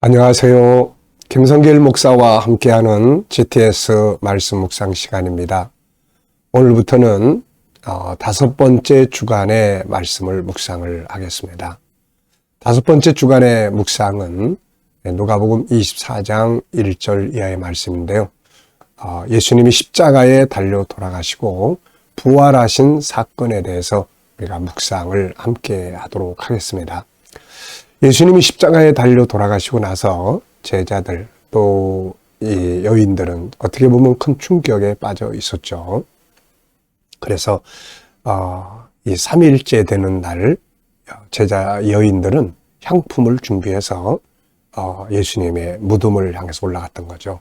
안녕하세요. 김성길 목사와 함께하는 GTS 말씀 묵상 시간입니다. 오늘부터는 5번째 주간의 말씀을 묵상을 하겠습니다. 5번째 주간의 묵상은 누가복음 24장 1절 이하의 말씀인데요. 예수님이 십자가에 달려 돌아가시고 부활하신 사건에 대해서 우리가 묵상을 함께 하도록 하겠습니다. 예수님이 십자가에 달려 돌아가시고 나서 제자들 또 이 여인들은 어떻게 보면 큰 충격에 빠져 있었죠. 그래서 이 3일째 되는 날 제자 여인들은 향품을 준비해서 예수님의 무덤을 향해서 올라갔던 거죠.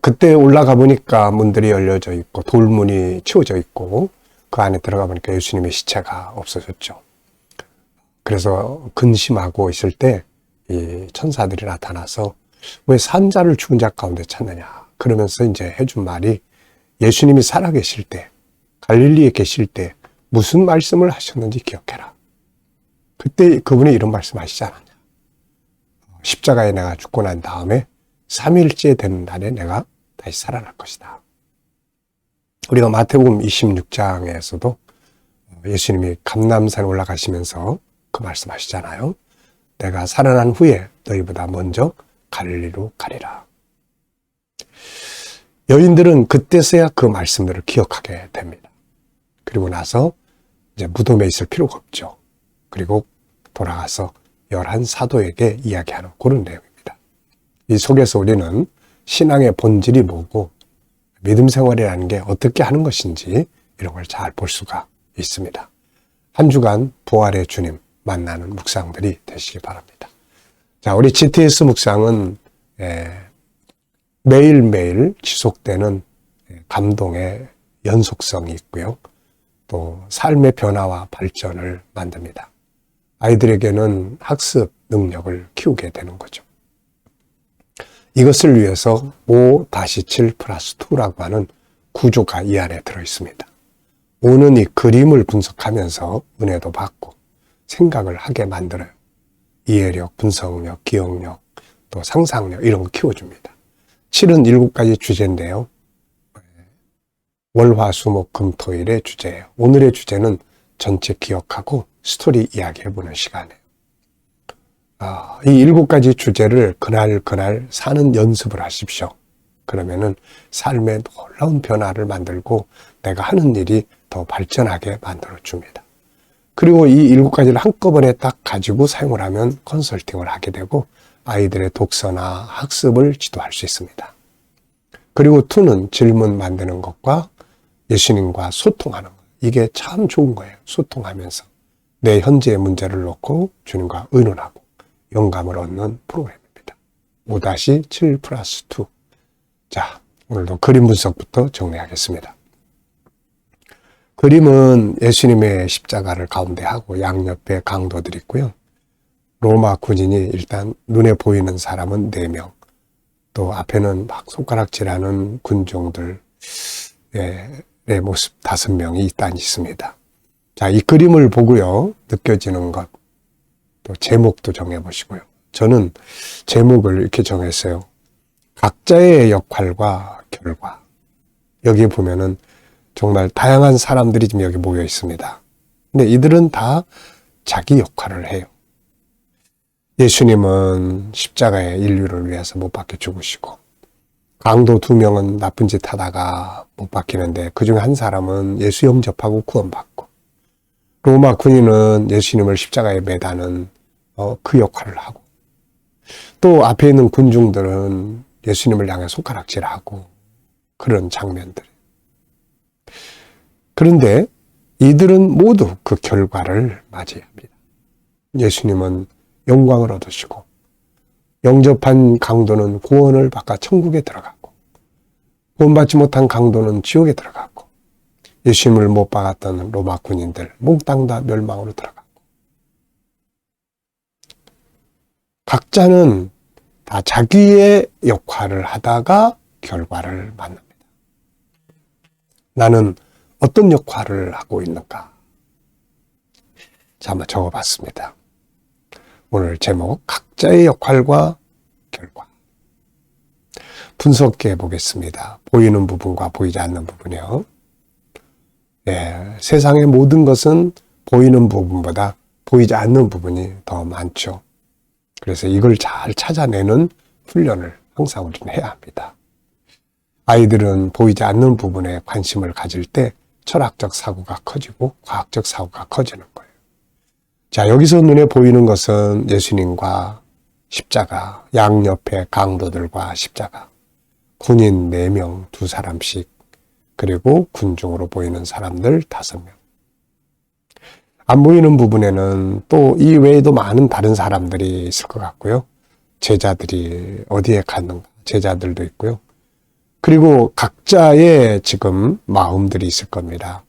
그때 올라가 보니까 문들이 열려져 있고 돌문이 치워져 있고 그 안에 들어가 보니까 예수님의 시체가 없어졌죠. 그래서 근심하고 있을 때 이 천사들이 나타나서 왜 산자를 죽은 자 가운데 찾느냐 그러면서 이제 해준 말이 예수님이 살아계실 때 갈릴리에 계실 때 무슨 말씀을 하셨는지 기억해라. 그때 그분이 이런 말씀 하시지 않았냐. 십자가에 내가 죽고 난 다음에 3일째 되는 날에 내가 다시 살아날 것이다. 우리가 마태복음 26장에서도 예수님이 감람산에 올라가시면서 그 말씀하시잖아요. 내가 살아난 후에 너희보다 먼저 갈릴리로 가리라. 여인들은 그때서야 그 말씀들을 기억하게 됩니다. 그리고 나서 이제 무덤에 있을 필요가 없죠. 그리고 돌아가서 11사도에게 이야기하는 그런 내용입니다. 이 속에서 우리는 신앙의 본질이 뭐고 믿음 생활이라는 게 어떻게 하는 것인지 이런 걸 잘 볼 수가 있습니다. 한 주간 부활의 주님 만나는 묵상들이 되시기 바랍니다. 자, 우리 GTS 묵상은 매일매일 지속되는 감동의 연속성이 있고요. 또 삶의 변화와 발전을 만듭니다. 아이들에게는 학습 능력을 키우게 되는 거죠. 이것을 위해서 5-7+2라고 하는 구조가 이 안에 들어 있습니다. 5는 이 그림을 분석하면서 은혜도 받고 생각을 하게 만들어요. 이해력, 분석력, 기억력, 또 상상력 이런 거 키워줍니다. 7은 7가지 주제인데요. 월, 화, 수, 목, 금, 토일의 주제예요. 오늘의 주제는 전체 기억하고 스토리 이야기해보는 시간이에요. 이 7가지 주제를 그날 사는 연습을 하십시오. 그러면은 삶에 놀라운 변화를 만들고 내가 하는 일이 더 발전하게 만들어줍니다. 그리고 이 7가지를 한꺼번에 딱 가지고 사용을 하면 컨설팅을 하게 되고 아이들의 독서나 학습을 지도할 수 있습니다. 그리고 2는 질문 만드는 것과 예수님과 소통하는 것. 이게 참 좋은 거예요. 소통하면서 내 현재의 문제를 놓고 주님과 의논하고 영감을 얻는 프로그램입니다. 5-7+2. 자, 오늘도 그림 분석부터 정리하겠습니다. 그림은 예수님의 십자가를 가운데 하고 양옆에 강도들이 있고요. 로마 군인이 일단 눈에 보이는 사람은 4명, 또 앞에는 막 손가락질하는 군종들의 모습 5명이 일단 있습니다. 자, 이 그림을 보고요. 느껴지는 것, 또 제목도 정해보시고요. 저는 제목을 이렇게 정했어요. 각자의 역할과 결과. 여기 보면은 정말 다양한 사람들이 지금 여기 모여 있습니다. 근데 이들은 다 자기 역할을 해요. 예수님은 십자가에 인류를 위해서 못 박혀 죽으시고, 강도 2명은 나쁜 짓 하다가 못 박히는데 그중에 한 사람은 예수 영접하고 구원받고, 로마 군인은 예수님을 십자가에 매다는 그 역할을 하고, 또 앞에 있는 군중들은 예수님을 향해 손가락질하고 그런 장면들. 그런데 이들은 모두 그 결과를 맞이합니다. 예수님은 영광을 얻으시고 영접한 강도는 구원을 받아 천국에 들어가고 구원받지 못한 강도는 지옥에 들어가고 예수님을 못 박았던 로마 군인들 몽땅 다 멸망으로 들어가고 각자는 다 자기의 역할을 하다가 결과를 만납니다. 나는 어떤 역할을 하고 있는가? 자, 한번 적어봤습니다. 오늘 제목 각자의 역할과 결과 분석해 보겠습니다. 보이는 부분과 보이지 않는 부분이요. 세상의 모든 것은 보이는 부분보다 보이지 않는 부분이 더 많죠. 그래서 이걸 잘 찾아내는 훈련을 항상 우리는 해야 합니다. 아이들은 보이지 않는 부분에 관심을 가질 때 철학적 사고가 커지고 과학적 사고가 커지는 거예요. 자, 여기서 눈에 보이는 것은 예수님과 십자가, 양옆에 강도들과 십자가, 군인 4명, 2사람씩, 그리고 군중으로 보이는 사람들 5명. 안 보이는 부분에는 또 이 외에도 많은 다른 사람들이 있을 것 같고요. 제자들이 어디에 갔는가, 제자들도 있고요. 그리고 각자의 지금 마음들이 있을 겁니다.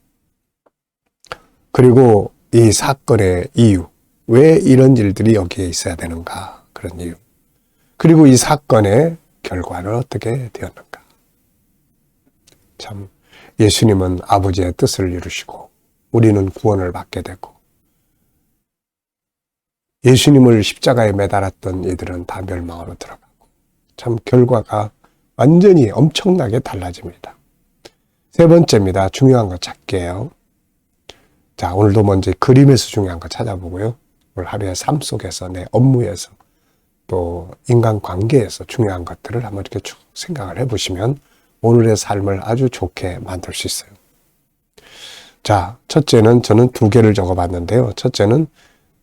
그리고 이 사건의 이유, 왜 이런 일들이 여기에 있어야 되는가, 그런 이유. 그리고 이 사건의 결과는 어떻게 되었는가. 참 예수님은 아버지의 뜻을 이루시고 우리는 구원을 받게 되고, 예수님을 십자가에 매달았던 이들은 다 멸망으로 들어가고, 참 결과가 완전히 엄청나게 달라집니다. 3번째입니다. 중요한 거 찾기예요. 자, 오늘도 먼저 그림에서 중요한 거 찾아보고요. 오늘 하루의 삶 속에서, 내 업무에서, 또 인간관계에서 중요한 것들을 한번 이렇게 쭉 생각을 해보시면 오늘의 삶을 아주 좋게 만들 수 있어요. 자, 첫째는 저는 2개를 적어봤는데요. 첫째는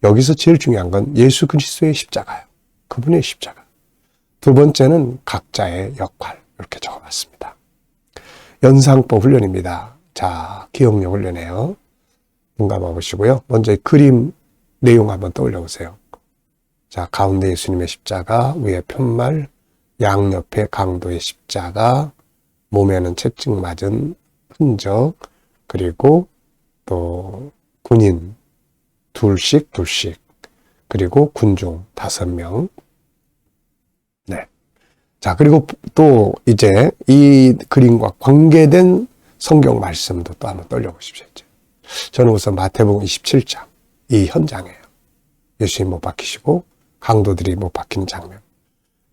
여기서 제일 중요한 건 예수 그리스도의 십자가예요. 그분의 십자가. 2번째는 각자의 역할, 이렇게 적어봤습니다. 연상법 훈련입니다. 자, 기억력 훈련이에요. 눈 감아보시고요. 먼저 그림 내용 한번 떠올려 보세요. 자, 가운데 예수님의 십자가, 위에 편말, 양옆에 강도의 십자가, 몸에는 채찍 맞은 흔적, 그리고 또 군인 둘씩, 그리고 군중 5명. 네. 자, 그리고 또 이제 이 그림과 관계된 성경 말씀도 또 한번 떠올려보십시오. 저는 우선 마태복음 27장, 이 현장이에요. 예수님 못 박히시고 강도들이 못 박히는 장면.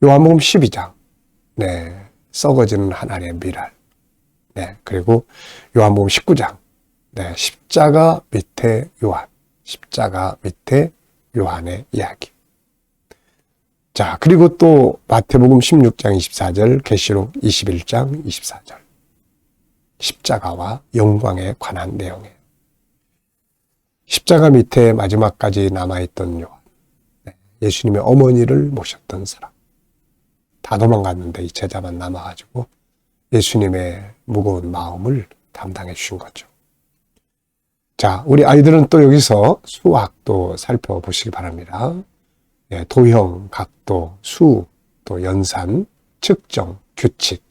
요한복음 12장, 네, 썩어지는 한 알의 밀알. 네, 그리고 요한복음 19장, 네, 십자가 밑에 요한, 십자가 밑에 요한의 이야기. 자, 그리고 또 마태복음 16장 24절, 계시록 21장 24절. 십자가와 영광에 관한 내용이에요. 십자가 밑에 마지막까지 남아있던 요한, 네, 예수님의 어머니를 모셨던 사람. 다 도망갔는데 이 제자만 남아가지고 예수님의 무거운 마음을 담당해 주신 거죠. 자, 우리 아이들은 또 여기서 수학도 살펴보시기 바랍니다. 네, 도형, 각도, 수, 또 연산, 측정, 규칙.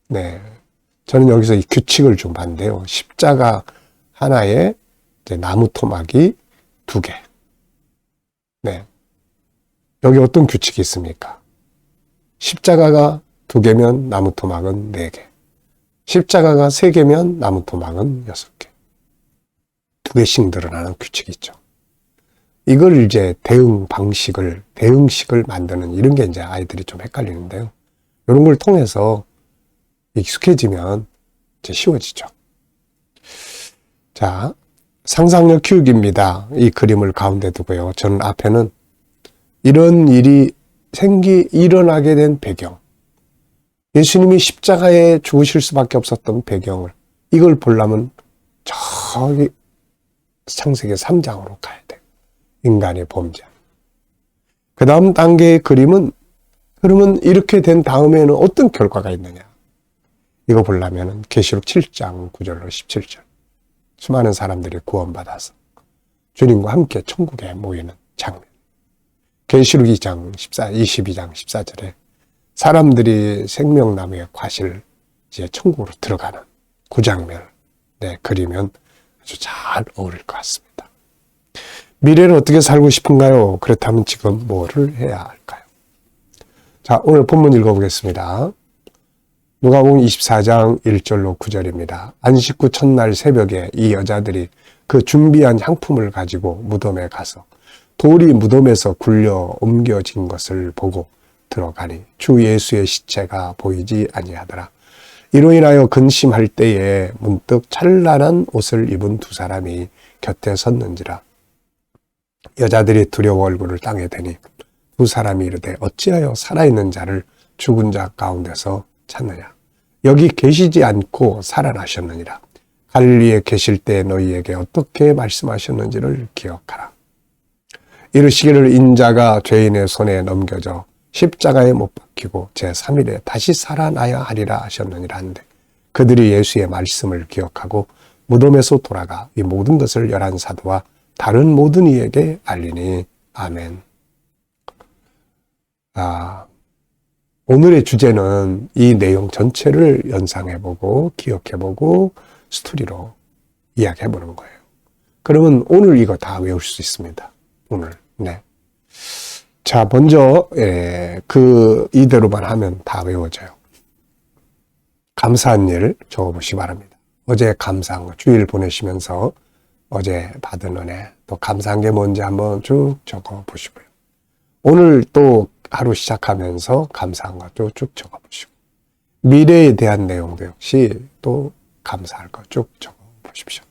네, 저는 여기서 이 규칙을 좀 봤는데요. 십자가 하나에 이제 나무 토막이 2개. 네, 여기 어떤 규칙이 있습니까? 십자가가 2개면 나무 토막은 4개. 십자가가 3개면 나무 토막은 6개. 2개씩 늘어나는 규칙이 있죠. 이걸 이제 대응식을 만드는 이런 게 이제 아이들이 좀 헷갈리는데요. 이런 걸 통해서 익숙해지면 이제 쉬워지죠. 자, 상상력 키우기입니다. 이 그림을 가운데 두고요. 저는 앞에는 이런 일이 일어나게 된 배경, 예수님이 십자가에 죽으실 수밖에 없었던 배경을, 이걸 보려면 저기 창세기 3장으로 가야 돼요. 인간의 범죄. 그 다음 단계의 그림은, 그러면 이렇게 된 다음에는 어떤 결과가 있느냐. 이거 보려면 계시록 7장 9절로 17절. 수많은 사람들이 구원받아서 주님과 함께 천국에 모이는 장면. 계시록 2장 22장 14절에 사람들이 생명나무의 과실 이제 천국으로 들어가는 그 장면을 그리면 아주 잘 어울릴 것 같습니다. 미래를 어떻게 살고 싶은가요? 그렇다면 지금 뭐를 해야 할까요? 자, 오늘 본문 읽어보겠습니다. 누가복음 24장 1절로 9절입니다. 안식 후 첫날 새벽에 이 여자들이 그 준비한 향품을 가지고 무덤에 가서 돌이 무덤에서 굴려 옮겨진 것을 보고 들어가니 주 예수의 시체가 보이지 아니하더라. 이로 인하여 근심할 때에 문득 찬란한 옷을 입은 두 사람이 곁에 섰는지라. 여자들이 두려워 얼굴을 땅에 대니 두 사람이 이르되 어찌하여 살아있는 자를 죽은 자 가운데서 찾느냐. 여기 계시지 않고 살아나셨느니라. 갈릴리에 계실 때 너희에게 어떻게 말씀하셨는지를 기억하라. 이르시기를 인자가 죄인의 손에 넘겨져 십자가에 못 박히고 제3일에 다시 살아나야 하리라 하셨느니라 한데 그들이 예수의 말씀을 기억하고 무덤에서 돌아가 이 모든 것을 11사도와 다른 모든 이에게 알리니 아멘. 오늘의 주제는 이 내용 전체를 연상해보고 기억해보고 스토리로 이야기해보는 거예요. 그러면 오늘 이거 다 외울 수 있습니다. 오늘. 네. 자, 먼저 이대로만 하면 다 외워져요. 감사한 일 적어보시기 바랍니다. 어제 감사한 거 주일 보내시면서 어제 받은 은혜 또 감사한 게 뭔지 한번 쭉 적어보시고요. 오늘 또 하루 시작하면서 감사한 것도 쭉 적어보시고 미래에 대한 내용도 역시 또 감사할 거 쭉 적어보십시오.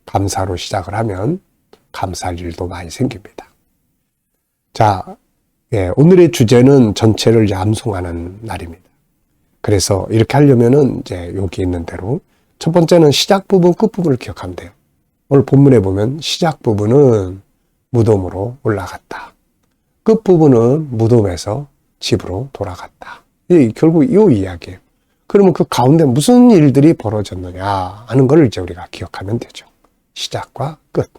감사로 시작을 하면 감사할 일도 많이 생깁니다. 자, 오늘의 주제는 전체를 이제 암송하는 날입니다. 그래서 이렇게 하려면은 이제 여기 있는 대로 첫 번째는 시작 부분, 끝 부분을 기억하면 돼요. 오늘 본문에 보면 시작 부분은 무덤으로 올라갔다. 끝 부분은 무덤에서 집으로 돌아갔다. 결국 이 이야기예요. 그러면 그 가운데 무슨 일들이 벌어졌느냐 하는 걸 이제 우리가 기억하면 되죠. 시작과 끝.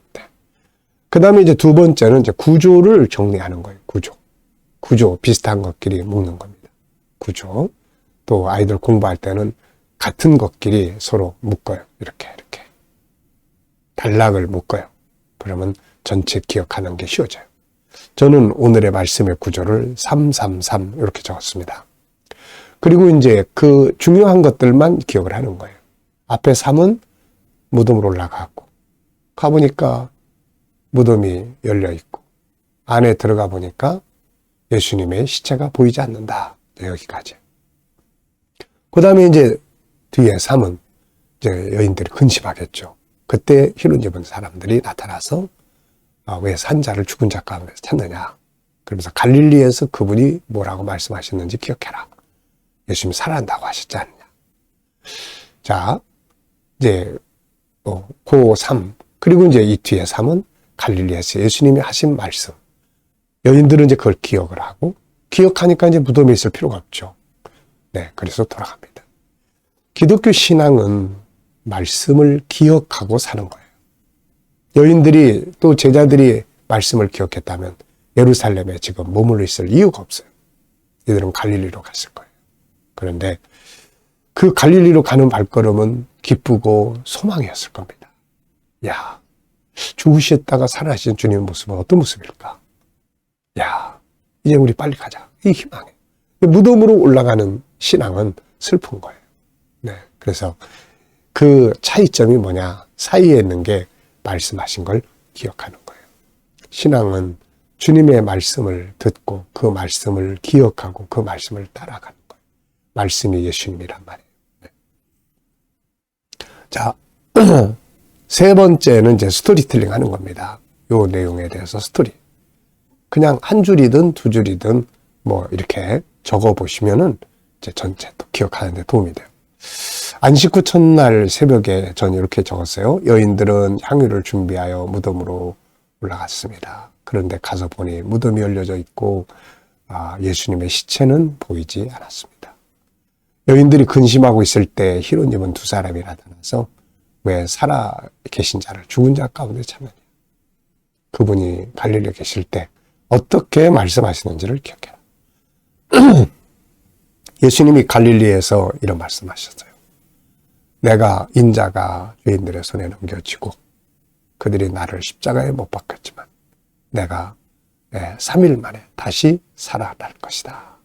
그 다음에 이제 두 번째는 이제 구조를 정리하는 거예요. 구조. 비슷한 것끼리 묶는 겁니다. 구조. 또 아이들 공부할 때는 같은 것끼리 서로 묶어요. 이렇게. 단락을 묶어요. 그러면 전체 기억하는 게 쉬워져요. 저는 오늘의 말씀의 구조를 333 이렇게 적었습니다. 그리고 이제 그 중요한 것들만 기억을 하는 거예요. 앞에 3은 무덤으로 올라가고 가보니까 무덤이 열려있고 안에 들어가 보니까 예수님의 시체가 보이지 않는다. 여기까지. 그 다음에 이제 뒤에 3은 이제 여인들이 근심하겠죠. 그때 흰옷 입은 사람들이 나타나서 왜 산 자를 죽은 자 가운데서 찾느냐. 그러면서 갈릴리에서 그분이 뭐라고 말씀하셨는지 기억해라. 예수님이 살아난다고 하셨지 않느냐. 자, 이제 그 3. 그리고 이제 이 뒤에 3은 갈릴리에서 예수님이 하신 말씀. 여인들은 이제 그걸 기억을 하고 기억하니까 이제 무덤에 있을 필요가 없죠. 네, 그래서 돌아갑니다. 기독교 신앙은 말씀을 기억하고 사는 거예요. 여인들이 또 제자들이 말씀을 기억했다면 예루살렘에 지금 머물러 있을 이유가 없어요. 이들은 갈릴리로 갔을 거예요. 그런데 그 갈릴리로 가는 발걸음은 기쁘고 소망이었을 겁니다. 야, 죽으셨다가 살아나신 주님의 모습은 어떤 모습일까? 야, 이제 우리 빨리 가자. 이 희망이에요. 무덤으로 올라가는 신앙은 슬픈 거예요. 네, 그래서 그 차이점이 뭐냐? 사이에 있는 게 말씀하신 걸 기억하는 거예요. 신앙은 주님의 말씀을 듣고 그 말씀을 기억하고 그 말씀을 따라가는 거예요. 말씀이 예수님이란 말이에요. 네. 자, 세 번째는 이제 스토리텔링 하는 겁니다. 요 내용에 대해서 스토리. 그냥 한 줄이든 두 줄이든 뭐 이렇게 적어 보시면은 이제 전체 또 기억하는 데 도움이 돼요. 안식 후 첫날 새벽에 전 이렇게 적었어요. 여인들은 향유를 준비하여 무덤으로 올라갔습니다. 그런데 가서 보니 무덤이 열려져 있고 예수님의 시체는 보이지 않았습니다. 여인들이 근심하고 있을 때 흰옷 입은 두 사람이 나타나서 왜 살아 계신 자를 죽은 자 가운데 찾느냐. 그분이 갈릴리에 계실 때 어떻게 말씀하시는지를 기억해라. 예수님이 갈릴리에서 이런 말씀하셨어요. 내가 인자가 죄인들의 손에 넘겨지고 그들이 나를 십자가에 못 박혔지만 내가 3일 만에 다시 살아날 것이다.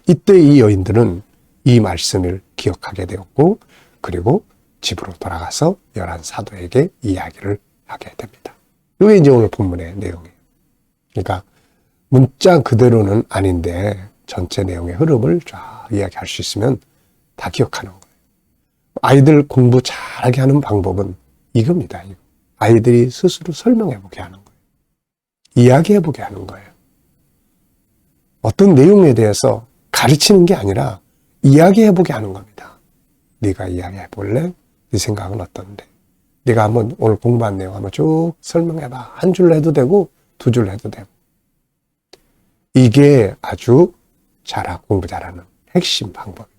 이때 이 여인들은 이 말씀을 기억하게 되었고 그리고 집으로 돌아가서 11사도에게 이야기를 하게 됩니다. 이게 이제 오늘 본문의 내용이에요. 그러니까 문자 그대로는 아닌데 전체 내용의 흐름을 쫙 이야기할 수 있으면 다 기억하는 거예요. 아이들 공부 잘하게 하는 방법은 이겁니다. 이거. 아이들이 스스로 설명해보게 하는 거예요. 이야기해보게 하는 거예요. 어떤 내용에 대해서 가르치는 게 아니라 이야기해보게 하는 겁니다. 네가 이야기해볼래? 네 생각은 어떤데? 네가 한번 오늘 공부한 내용 한번 쭉 설명해봐. 한 줄로 해도 되고 두 줄로 해도 되고. 이게 아주 공부 잘하는 핵심 방법입니다.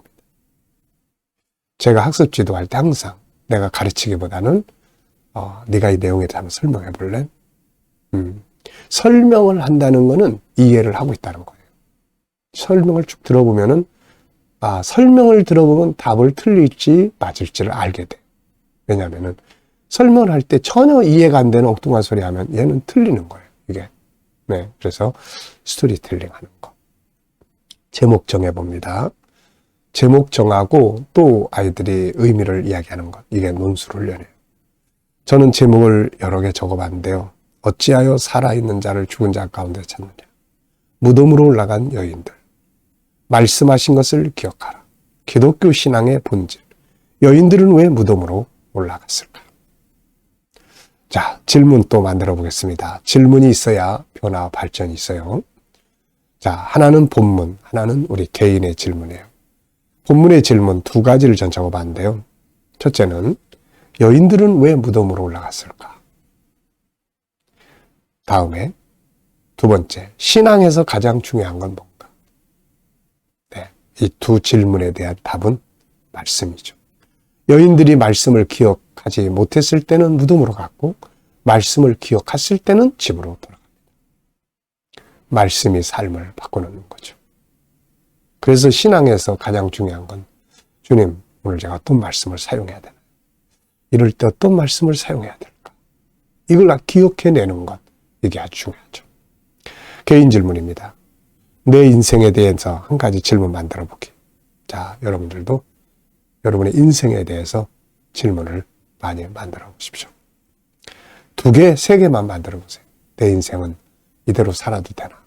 제가 학습 지도할 때 항상 내가 가르치기보다는 네가 이 내용에 대해서 한번 설명해 볼래? 설명을 한다는 거는 이해를 하고 있다는 거예요. 설명을 쭉 들어보면은 설명을 들어보면 답을 틀릴지 맞을지를 알게 돼. 왜냐하면은 설명을 할 때 전혀 이해가 안 되는 엉뚱한 소리 하면 얘는 틀리는 거예요. 이게. 네. 그래서 스토리텔링 하는 거. 제목 정해봅니다. 제목 정하고 또 아이들이 의미를 이야기하는 것. 이게 논술훈련이에요. 저는 제목을 여러 개 적어봤는데요. 어찌하여 살아있는 자를 죽은 자 가운데 찾느냐. 무덤으로 올라간 여인들. 말씀하신 것을 기억하라. 기독교 신앙의 본질. 여인들은 왜 무덤으로 올라갔을까? 자, 질문 또 만들어 보겠습니다. 질문이 있어야 변화 발전이 있어요. 자, 하나는 본문, 하나는 우리 개인의 질문이에요. 본문의 질문 두 가지를 전 적어봤는데요. 첫째는 여인들은 왜 무덤으로 올라갔을까? 다음에 두 번째, 신앙에서 가장 중요한 건 뭔가? 네, 이 두 질문에 대한 답은 말씀이죠. 여인들이 말씀을 기억하지 못했을 때는 무덤으로 갔고 말씀을 기억했을 때는 집으로 돌아갑니다. 말씀이 삶을 바꾸는 거죠. 그래서 신앙에서 가장 중요한 건 주님, 오늘 제가 어떤 말씀을 사용해야 되나? 이럴 때 어떤 말씀을 사용해야 될까? 이걸 기억해내는 것, 이게 아주 중요하죠. 개인 질문입니다. 내 인생에 대해서 한 가지 질문 만들어 보기. 자, 여러분들도 여러분의 인생에 대해서 질문을 많이 만들어 보십시오. 2개, 3개만 만들어 보세요. 내 인생은 이대로 살아도 되나?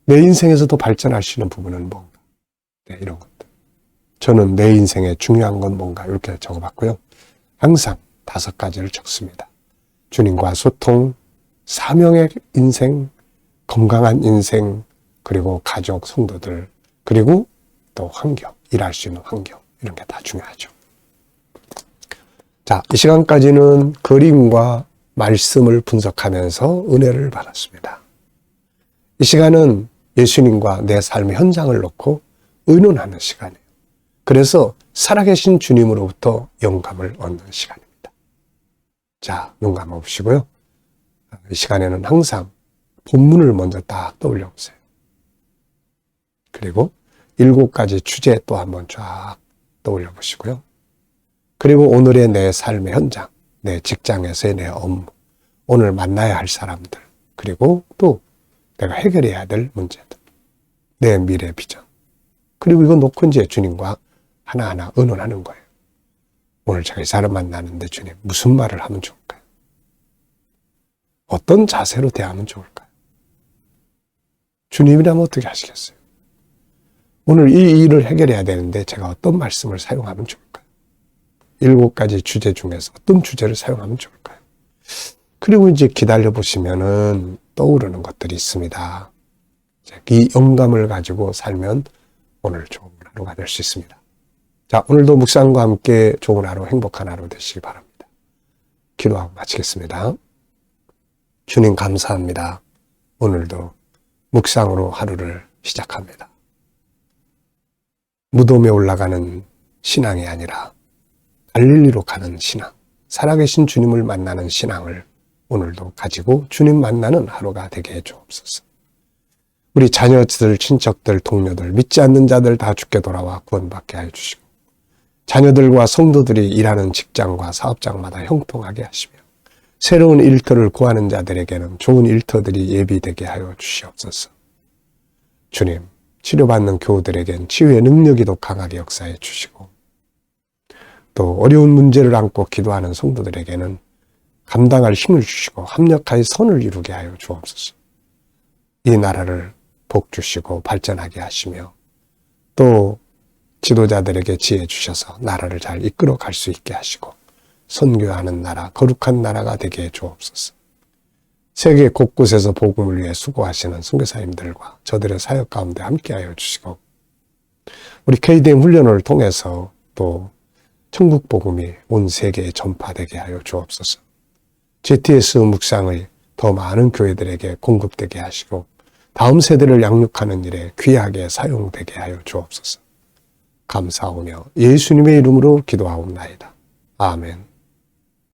내 인생에서 더 발전할 수 있는 부분은 뭔가? 네, 이런 것들. 저는 내 인생에 중요한 건 뭔가 이렇게 적어봤고요. 항상 5가지를 적습니다. 주님과 소통, 사명의 인생, 건강한 인생, 그리고 가족, 성도들, 그리고 또 환경, 일할 수 있는 환경. 이런 게 다 중요하죠. 자, 이 시간까지는 그림과 말씀을 분석하면서 은혜를 받았습니다. 이 시간은 예수님과 내 삶의 현장을 놓고 의논하는 시간이에요. 그래서 살아계신 주님으로부터 영감을 얻는 시간입니다. 자, 눈 감아보시고요. 이 시간에는 항상 본문을 먼저 딱 떠올려 보세요. 그리고 7가지 주제 또 한번 쫙 떠올려 보시고요. 그리고 오늘의 내 삶의 현장, 내 직장에서의 내 업무, 오늘 만나야 할 사람들, 그리고 또 내가 해결해야 될 문제들, 내 미래 비전. 그리고 이거 놓고 이제 주님과 하나하나 의논하는 거예요. 오늘 제가 이 사람 만나는데 주님, 무슨 말을 하면 좋을까요? 어떤 자세로 대하면 좋을까요? 주님이라면 어떻게 하시겠어요? 오늘 이 일을 해결해야 되는데 제가 어떤 말씀을 사용하면 좋을까요? 7가지 주제 중에서 어떤 주제를 사용하면 좋을까요? 그리고 이제 기다려보시면은 떠오르는 것들이 있습니다. 이 영감을 가지고 살면 오늘 좋은 하루가 될 수 있습니다. 자, 오늘도 묵상과 함께 좋은 하루, 행복한 하루 되시기 바랍니다. 기도하고 마치겠습니다. 주님 감사합니다. 오늘도 묵상으로 하루를 시작합니다. 무덤에 올라가는 신앙이 아니라 갈릴리로 가는 신앙, 살아계신 주님을 만나는 신앙을 오늘도 가지고 주님 만나는 하루가 되게 해주옵소서. 우리 자녀들, 친척들, 동료들, 믿지 않는 자들 다 주께 돌아와 구원받게 하여 주시고 자녀들과 성도들이 일하는 직장과 사업장마다 형통하게 하시며 새로운 일터를 구하는 자들에게는 좋은 일터들이 예비되게 하여 주시옵소서. 주님, 치료받는 교우들에겐 치유의 능력이 더 강하게 역사해 주시고 또 어려운 문제를 안고 기도하는 성도들에게는 감당할 힘을 주시고 합력하여 선을 이루게 하여 주옵소서. 이 나라를 복 주시고 발전하게 하시며 또 지도자들에게 지혜 주셔서 나라를 잘 이끌어 갈 수 있게 하시고 선교하는 나라, 거룩한 나라가 되게 해 주옵소서. 세계 곳곳에서 복음을 위해 수고하시는 선교사님들과 저들의 사역 가운데 함께하여 주시고 우리 KDM 훈련을 통해서 또 천국 복음이 온 세계에 전파되게 하여 주옵소서. GTS 묵상의 더 많은 교회들에게 공급되게 하시고 다음 세대를 양육하는 일에 귀하게 사용되게 하여 주옵소서. 감사하며 예수님의 이름으로 기도하옵나이다. 아멘.